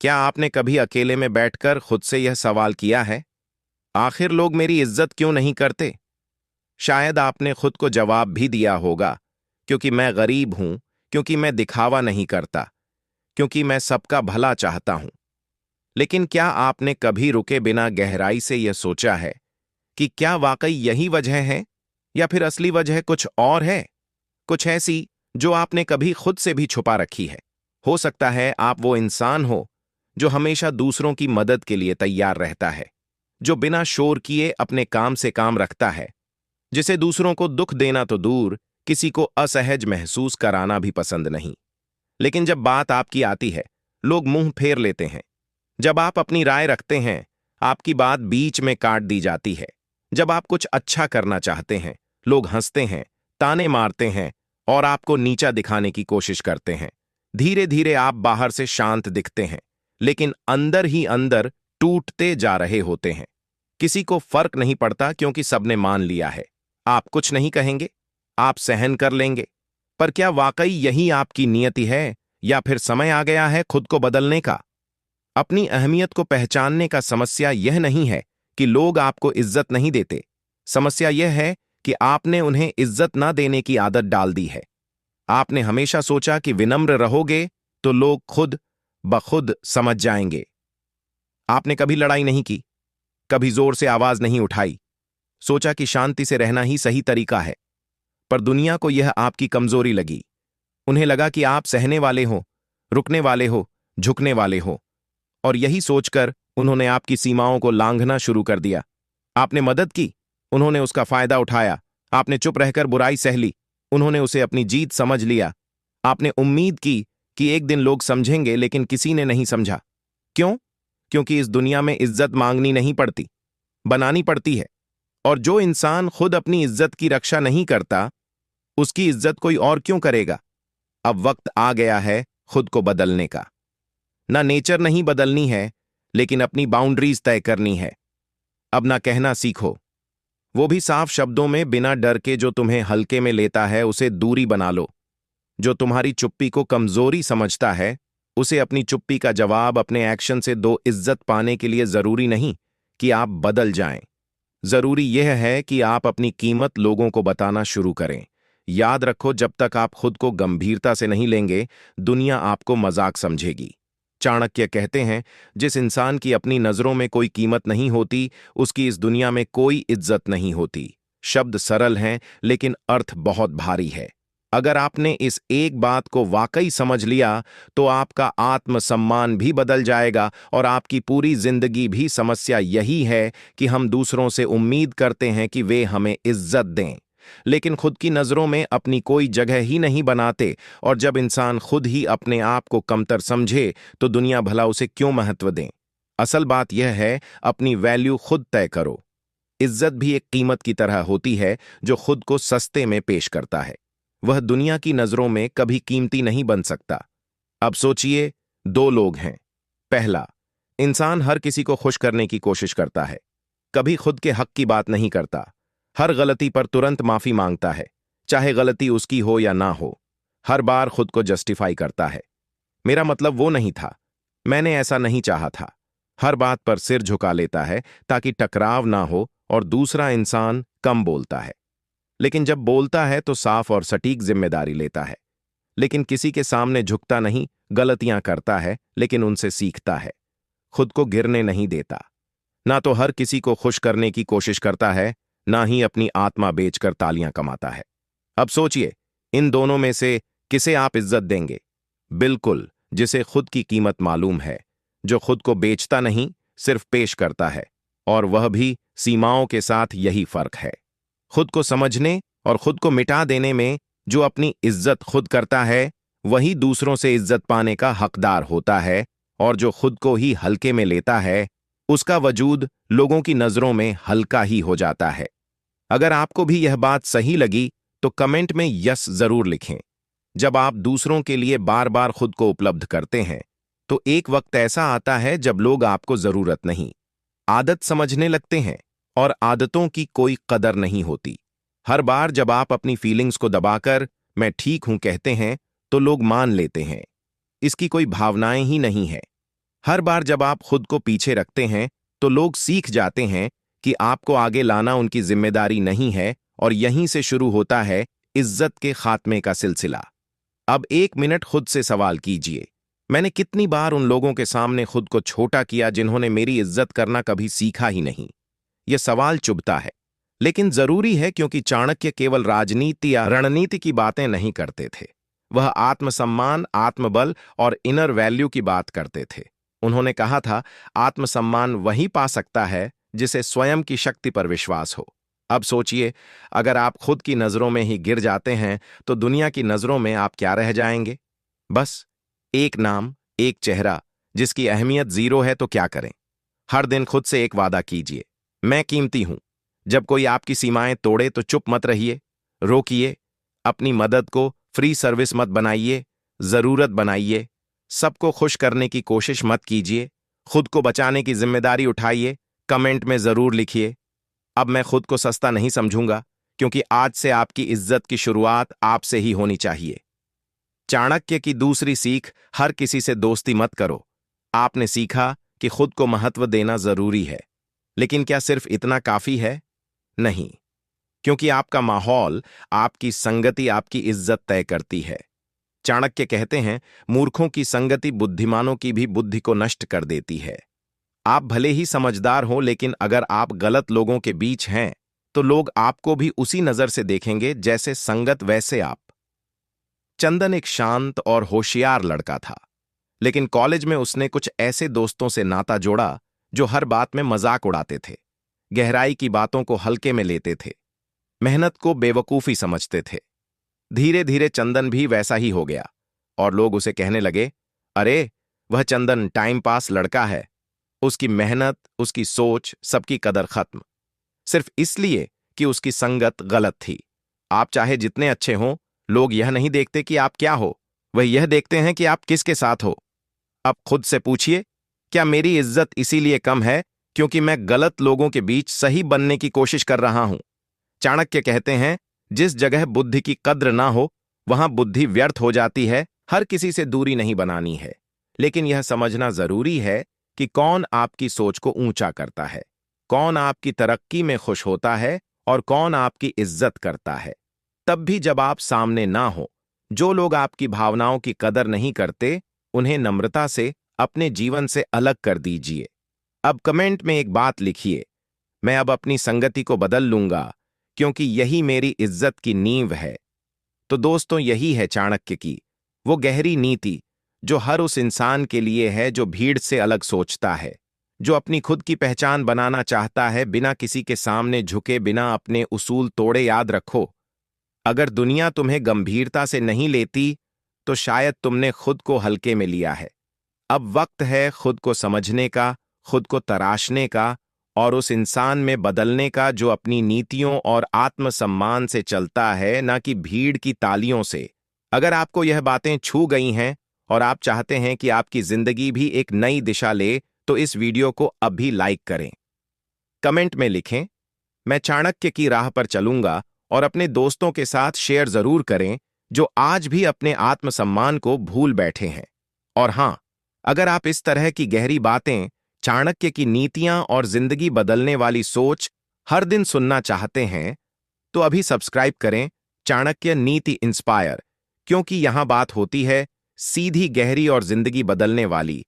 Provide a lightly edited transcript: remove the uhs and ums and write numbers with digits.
क्या आपने कभी अकेले में बैठकर खुद से यह सवाल किया है, आखिर लोग मेरी इज्जत क्यों नहीं करते? शायद आपने खुद को जवाब भी दिया होगा, क्योंकि मैं गरीब हूं, क्योंकि मैं दिखावा नहीं करता, क्योंकि मैं सबका भला चाहता हूं। लेकिन क्या आपने कभी रुके बिना गहराई से यह सोचा है कि क्या वाकई यही वजह है, या फिर असली वजह कुछ और है, कुछ ऐसी जो आपने कभी खुद से भी छुपा रखी है? हो सकता है आप वो इंसान हो जो हमेशा दूसरों की मदद के लिए तैयार रहता है, जो बिना शोर किए अपने काम से काम रखता है, जिसे दूसरों को दुख देना तो दूर, किसी को असहज महसूस कराना भी पसंद नहीं। लेकिन जब बात आपकी आती है, लोग मुंह फेर लेते हैं। जब आप अपनी राय रखते हैं, आपकी बात बीच में काट दी जाती है। जब आप कुछ अच्छा करना चाहते हैं, लोग हंसते हैं, ताने मारते हैं और आपको नीचा दिखाने की कोशिश करते हैं। धीरे धीरे आप बाहर से शांत दिखते हैं, लेकिन अंदर ही अंदर टूटते जा रहे होते हैं। किसी को फर्क नहीं पड़ता, क्योंकि सबने मान लिया है। आप कुछ नहीं कहेंगे, आप सहन कर लेंगे। पर क्या वाकई यही आपकी नियति है, या फिर समय आ गया है खुद को बदलने का? अपनी अहमियत को पहचानने का समस्या यह नहीं है कि लोग आपको इज्जत नहीं देते। समस्या यह है कि आपने उन्हें इज्जत ना देने की आदत डाल दी है। आपने हमेशा सोचा कि विनम्र रहोगे तो लोग खुद ब खुद समझ जाएंगे। आपने कभी लड़ाई नहीं की, कभी जोर से आवाज नहीं उठाई। सोचा कि शांति से रहना ही सही तरीका है। पर दुनिया को यह आपकी कमजोरी लगी। उन्हें लगा कि आप सहने वाले हो, रुकने वाले हो, झुकने वाले हो। और यही सोचकर उन्होंने आपकी सीमाओं को लांघना शुरू कर दिया। आपने मदद की, उन्होंने उसका फायदा उठाया। आपने चुप रहकर बुराई सह ली, उन्होंने उसे अपनी जीत समझ लिया। आपने उम्मीद की कि एक दिन लोग समझेंगे, लेकिन किसी ने नहीं समझा। क्यों? क्योंकि इस दुनिया में इज्जत मांगनी नहीं पड़ती, बनानी पड़ती है। और जो इंसान खुद अपनी इज्जत की रक्षा नहीं करता, उसकी इज्जत कोई और क्यों करेगा? अब वक्त आ गया है खुद को बदलने का। ना नेचर नहीं बदलनी है, लेकिन अपनी बाउंड्रीज तय करनी है। अब ना कहना सीखो, वो भी साफ शब्दों में, बिना डर के। जो तुम्हें हल्के में लेता है उसे दूरी बना लो। जो तुम्हारी चुप्पी को कमजोरी समझता है, उसे अपनी चुप्पी का जवाब अपने एक्शन से दो। इज्जत पाने के लिए जरूरी नहीं कि आप बदल जाएं, जरूरी यह है कि आप अपनी कीमत लोगों को बताना शुरू करें। याद रखो, जब तक आप खुद को गंभीरता से नहीं लेंगे, दुनिया आपको मजाक समझेगी। चाणक्य कहते हैं, जिस इंसान की अपनी नजरों में कोई कीमत नहीं होती, उसकी इस दुनिया में कोई इज्जत नहीं होती। शब्द सरल हैं, लेकिन अर्थ बहुत भारी है। अगर आपने इस एक बात को वाकई समझ लिया, तो आपका आत्मसम्मान भी बदल जाएगा और आपकी पूरी जिंदगी भी। समस्या यही है कि हम दूसरों से उम्मीद करते हैं कि वे हमें इज्जत दें, लेकिन खुद की नजरों में अपनी कोई जगह ही नहीं बनाते। और जब इंसान खुद ही अपने आप को कमतर समझे, तो दुनिया भला उसे क्यों महत्व दें? असल बात यह है, अपनी वैल्यू खुद तय करो। इज्जत भी एक कीमत की तरह होती है जो खुद को सस्ते में पेश करता है। वह दुनिया की नजरों में कभी कीमती नहीं बन सकता। अब सोचिए, दो लोग हैं। पहला, इंसान हर किसी को खुश करने की कोशिश करता है, कभी खुद के हक की बात नहीं करता। हर गलती पर तुरंत माफी मांगता है, चाहे गलती उसकी हो या ना हो। हर बार खुद को जस्टिफाई करता है, मेरा मतलब वो नहीं था, मैंने ऐसा नहीं चाहा था। हर बात पर सिर झुका लेता है ताकि टकराव ना हो, और दूसरा इंसान कम बोलता है, लेकिन जब बोलता है तो साफ और सटीक जिम्मेदारी लेता है। लेकिन किसी के सामने झुकता नहीं, गलतियां करता है लेकिन उनसे सीखता है। खुद को गिरने नहीं देता। ना तो हर किसी को खुश करने की कोशिश करता है, ना ही अपनी आत्मा बेचकर तालियां कमाता है। अब सोचिए, इन दोनों में से किसे आप इज्जत देंगे? बिल्कुल, जिसे खुद की कीमत मालूम है, जो खुद को बेचता नहीं, सिर्फ पेश करता है। और वह भी सीमाओं के साथ। यही फर्क है खुद को समझने और खुद को मिटा देने में। जो अपनी इज्जत खुद करता है, वही दूसरों से इज्जत पाने का हकदार होता है। और जो खुद को ही हल्के में लेता है, उसका वजूद लोगों की नजरों में हल्का ही हो जाता है। अगर आपको भी यह बात सही लगी, तो कमेंट में यस जरूर लिखें। जब आप दूसरों के लिए बार बार खुद को उपलब्ध करते हैं, तो एक वक्त ऐसा आता है जब लोग आपको जरूरत नहीं, आदत समझने लगते हैं। और आदतों की कोई कदर नहीं होती। हर बार जब आप अपनी फीलिंग्स को दबाकर मैं ठीक हूं कहते हैं, तो लोग मान लेते हैं इसकी कोई भावनाएं ही नहीं है। हर बार जब आप खुद को पीछे रखते हैं तो लोग सीख जाते हैं कि आपको आगे लाना उनकी जिम्मेदारी नहीं है, और यहीं से शुरू होता है इज्जत के खात्मे का सिलसिला। अब 1 मिनट खुद से सवाल कीजिए, मैंने कितनी बार उन लोगों के सामने खुद को छोटा किया जिन्होंने मेरी इज्जत करना कभी सीखा ही नहीं। यह सवाल चुभता है, लेकिन जरूरी है, क्योंकि चाणक्य केवल राजनीति या रणनीति की बातें नहीं करते थे। वह आत्मसम्मान, आत्मबल और इनर वैल्यू की बात करते थे। उन्होंने कहा था, आत्मसम्मान वही पा सकता है जिसे स्वयं की शक्ति पर विश्वास हो। अब सोचिए, अगर आप खुद की नजरों में ही गिर जाते हैं तो दुनिया की नजरों में आप क्या रह जाएंगे? बस एक नाम, एक चेहरा जिसकी अहमियत जीरो है। तो क्या करें? हर दिन खुद से एक वादा कीजिए, मैं कीमती हूं। जब कोई आपकी सीमाएं तोड़े तो चुप मत रहिए, रोकिए। अपनी मदद को फ्री सर्विस मत बनाइए, जरूरत बनाइए। सबको खुश करने की कोशिश मत कीजिए, खुद को बचाने की जिम्मेदारी उठाइए। कमेंट में जरूर लिखिए, अब मैं खुद को सस्ता नहीं समझूंगा, क्योंकि आज से आपकी इज्जत की शुरुआत आपसे ही होनी चाहिए। चाणक्य की दूसरी सीख, हर किसी से दोस्ती मत करो। आपने सीखा कि खुद को महत्व देना जरूरी है, लेकिन क्या सिर्फ इतना काफी है? नहीं, क्योंकि आपका माहौल, आपकी संगति आपकी इज्जत तय करती है। चाणक्य कहते हैं, मूर्खों की संगति बुद्धिमानों की भी बुद्धि को नष्ट कर देती है। आप भले ही समझदार हो, लेकिन अगर आप गलत लोगों के बीच हैं तो लोग आपको भी उसी नजर से देखेंगे, जैसे संगत वैसे आप। चंदन एक शांत और होशियार लड़का था, लेकिन कॉलेज में उसने कुछ ऐसे दोस्तों से नाता जोड़ा जो हर बात में मजाक उड़ाते थे, गहराई की बातों को हल्के में लेते थे, मेहनत को बेवकूफी समझते थे। धीरे धीरे चंदन भी वैसा ही हो गया, और लोग उसे कहने लगे, अरे वह चंदन टाइम पास लड़का है। उसकी मेहनत, उसकी सोच, सबकी कदर खत्म, सिर्फ इसलिए कि उसकी संगत गलत थी। आप चाहे जितने अच्छे हों, लोग यह नहीं देखते कि आप क्या हो, वह यह देखते हैं कि आप किसके साथ हो। अब खुद से पूछिए, क्या मेरी इज्जत इसीलिए कम है क्योंकि मैं गलत लोगों के बीच सही बनने की कोशिश कर रहा हूं? चाणक्य कहते हैं, जिस जगह बुद्धि की कद्र ना हो वहां बुद्धि व्यर्थ हो जाती है। हर किसी से दूरी नहीं बनानी है, लेकिन यह समझना जरूरी है कि कौन आपकी सोच को ऊंचा करता है, कौन आपकी तरक्की में खुश होता है और कौन आपकी इज्जत करता है। तब भी जब आप सामने ना हो, जो लोग आपकी भावनाओं की कदर नहीं करते, उन्हें नम्रता से अपने जीवन से अलग कर दीजिए। अब कमेंट में एक बात लिखिए, मैं अब अपनी संगति को बदल लूंगा, क्योंकि यही मेरी इज्जत की नींव है। तो दोस्तों, यही है चाणक्य की वो गहरी नीति, जो हर उस इंसान के लिए है जो भीड़ से अलग सोचता है, जो अपनी खुद की पहचान बनाना चाहता है बिना किसी के सामने झुके, बिना अपने उसूल तोड़े। याद रखो, अगर दुनिया तुम्हें गंभीरता से नहीं लेती तो शायद तुमने खुद को हल्के में लिया है। अब वक्त है खुद को समझने का, खुद को तराशने का और उस इंसान में बदलने का जो अपनी नीतियों और आत्मसम्मान से चलता है, ना कि भीड़ की तालियों से। अगर आपको यह बातें छू गई हैं और आप चाहते हैं कि आपकी जिंदगी भी एक नई दिशा ले, तो इस वीडियो को अभी लाइक करें। कमेंट में लिखें, मैं चाणक्य की राह पर चलूंगा, और अपने दोस्तों के साथ शेयर जरूर करें जो आज भी अपने आत्मसम्मान को भूल बैठे हैं। और हां, अगर आप इस तरह की गहरी बातें, चाणक्य की नीतियां और जिंदगी बदलने वाली सोच हर दिन सुनना चाहते हैं, तो अभी सब्सक्राइब करें चाणक्य नीति इंस्पायर, क्योंकि यहां बात होती है सीधी, गहरी और जिंदगी बदलने वाली।